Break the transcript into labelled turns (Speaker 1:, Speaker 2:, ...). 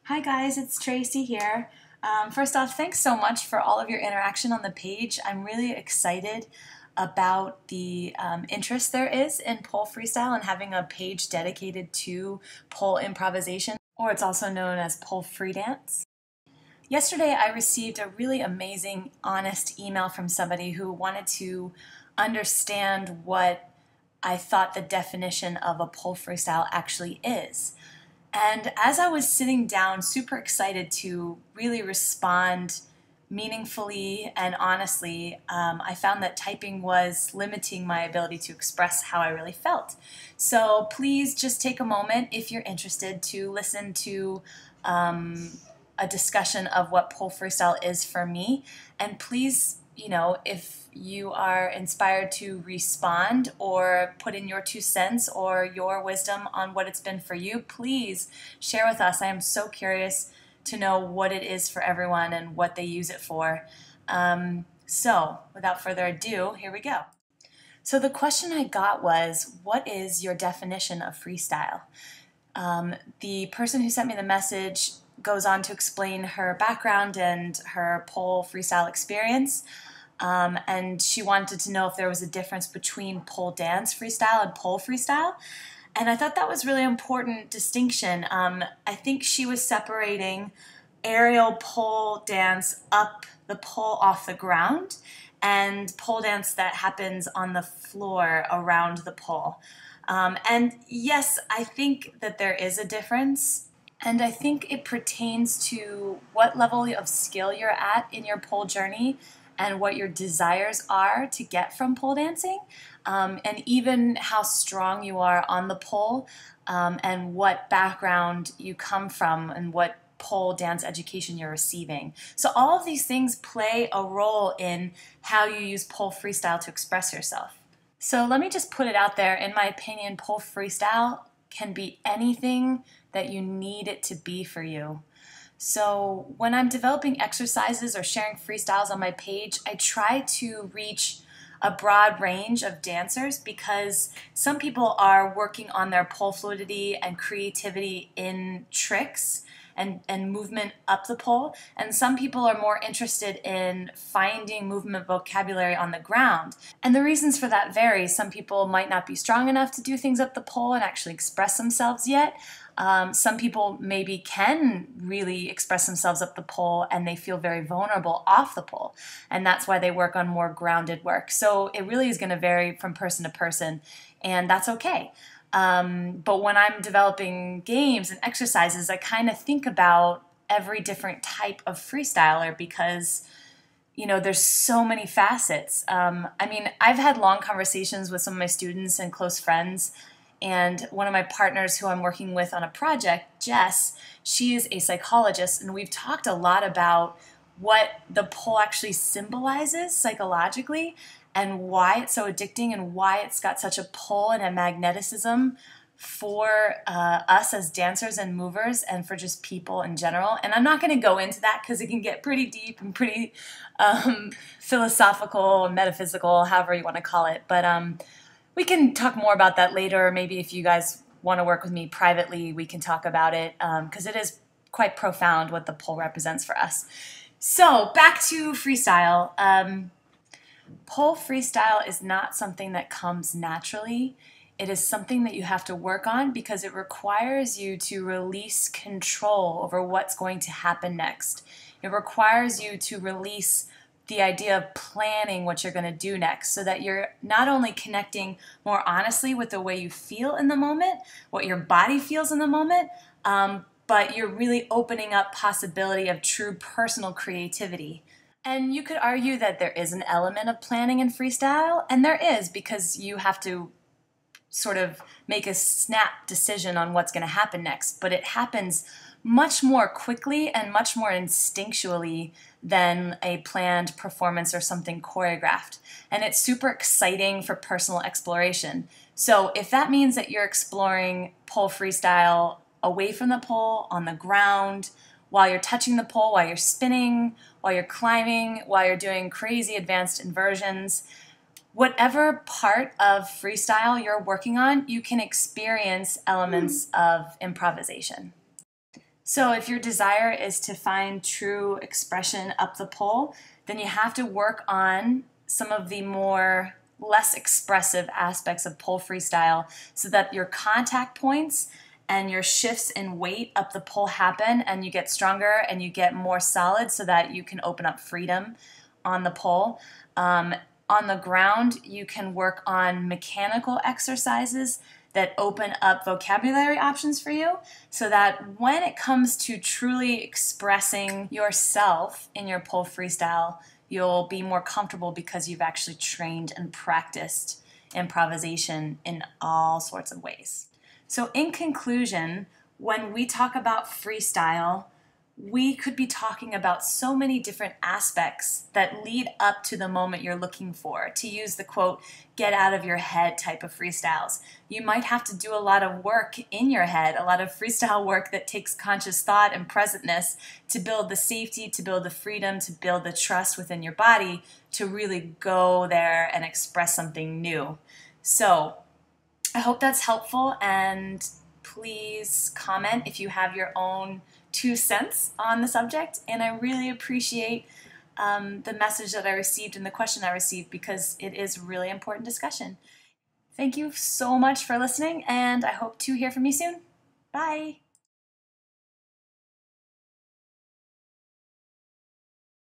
Speaker 1: Hi guys, it's Tracy here. First off, thanks so much for all of your interaction on the page. I'm really excited about the interest there is in pole freestyle and having a page dedicated to pole improvisation, or it's also known as pole free dance. Yesterday I received a really amazing, honest email from somebody who wanted to understand what I thought the definition of a pole freestyle actually is. And as I was sitting down, super excited to really respond meaningfully and honestly, I found that typing was limiting my ability to express how I really felt. So please just take a moment if you're interested to listen to a discussion of what pole freestyle is for me. And please, if you are inspired to respond or put in your 2 cents or your wisdom on what it's been for you, please share with us. I am so curious to know what it is for everyone and what they use it for. So without further ado, here we go. So the question I got was, what is your definition of freestyle? The person who sent me the message goes on to explain her background and her pole freestyle experience. And she wanted to know if there was a difference between pole dance freestyle and pole freestyle. And I thought that was really important distinction. I think she was separating aerial pole dance up the pole off the ground and pole dance that happens on the floor around the pole. And yes, I think that there is a difference. And I think it pertains to what level of skill you're at in your pole journey and what your desires are to get from pole dancing, and even how strong you are on the pole, and what background you come from and what pole dance education you're receiving. So all of these things play a role in how you use pole freestyle to express yourself. So let me just put it out there. In my opinion, pole freestyle can be anything that you need it to be for you. So when I'm developing exercises or sharing freestyles on my page, I try to reach a broad range of dancers because some people are working on their pole fluidity and creativity in tricks and movement up the pole, and some people are more interested in finding movement vocabulary on the ground. And the reasons for that vary. Some people might not be strong enough to do things up the pole and actually express themselves yet. Some people maybe can really express themselves up the pole and they feel very vulnerable off the pole, and that's why they work on more grounded work. So it really is going to vary from person to person, and that's okay. But when I'm developing games and exercises, I kind of think about every different type of freestyler because there's so many facets. I've had long conversations with some of my students and close friends, and one of my partners who I'm working with on a project, Jess, she is a psychologist, and we've talked a lot about what the pole actually symbolizes psychologically and why it's so addicting and why it's got such a pull and a magneticism for us as dancers and movers and for just people in general. And I'm not going to go into that because it can get pretty deep and pretty philosophical, metaphysical, however you want to call it. But we can talk more about that later. Maybe if you guys want to work with me privately, we can talk about it because it is quite profound what the pole represents for us. So back to freestyle. Pole freestyle is not something that comes naturally. It is something that you have to work on because it requires you to release control over what's going to happen next. It requires you to release the idea of planning what you're going to do next so that you're not only connecting more honestly with the way you feel in the moment, what your body feels in the moment, but you're really opening up possibility of true personal creativity. And you could argue that there is an element of planning in freestyle, and there is because you have to sort of make a snap decision on what's going to happen next, but it happens much more quickly and much more instinctually than a planned performance or something choreographed. And it's super exciting for personal exploration. So if that means that you're exploring pole freestyle away from the pole, on the ground, while you're touching the pole, while you're spinning, while you're climbing, while you're doing crazy advanced inversions, whatever part of freestyle you're working on, you can experience elements of improvisation. So if your desire is to find true expression up the pole, then you have to work on some of the more less expressive aspects of pole freestyle so that your contact points and your shifts in weight up the pole happen and you get stronger and you get more solid so that you can open up freedom on the pole. On the ground, you can work on mechanical exercises that open up vocabulary options for you so that when it comes to truly expressing yourself in your pole freestyle, you'll be more comfortable because you've actually trained and practiced improvisation in all sorts of ways. So in conclusion, when we talk about freestyle, we could be talking about so many different aspects that lead up to the moment you're looking for. To use the quote, get out of your head type of freestyles. You might have to do a lot of work in your head, a lot of freestyle work that takes conscious thought and presentness to build the safety, to build the freedom, to build the trust within your body to really go there and express something new. So I hope that's helpful, and please comment if you have your own 2 cents on the subject, and I really appreciate the message that I received and the question I received because it is a really important discussion. Thank you so much for listening, and I hope to hear from you soon. Bye!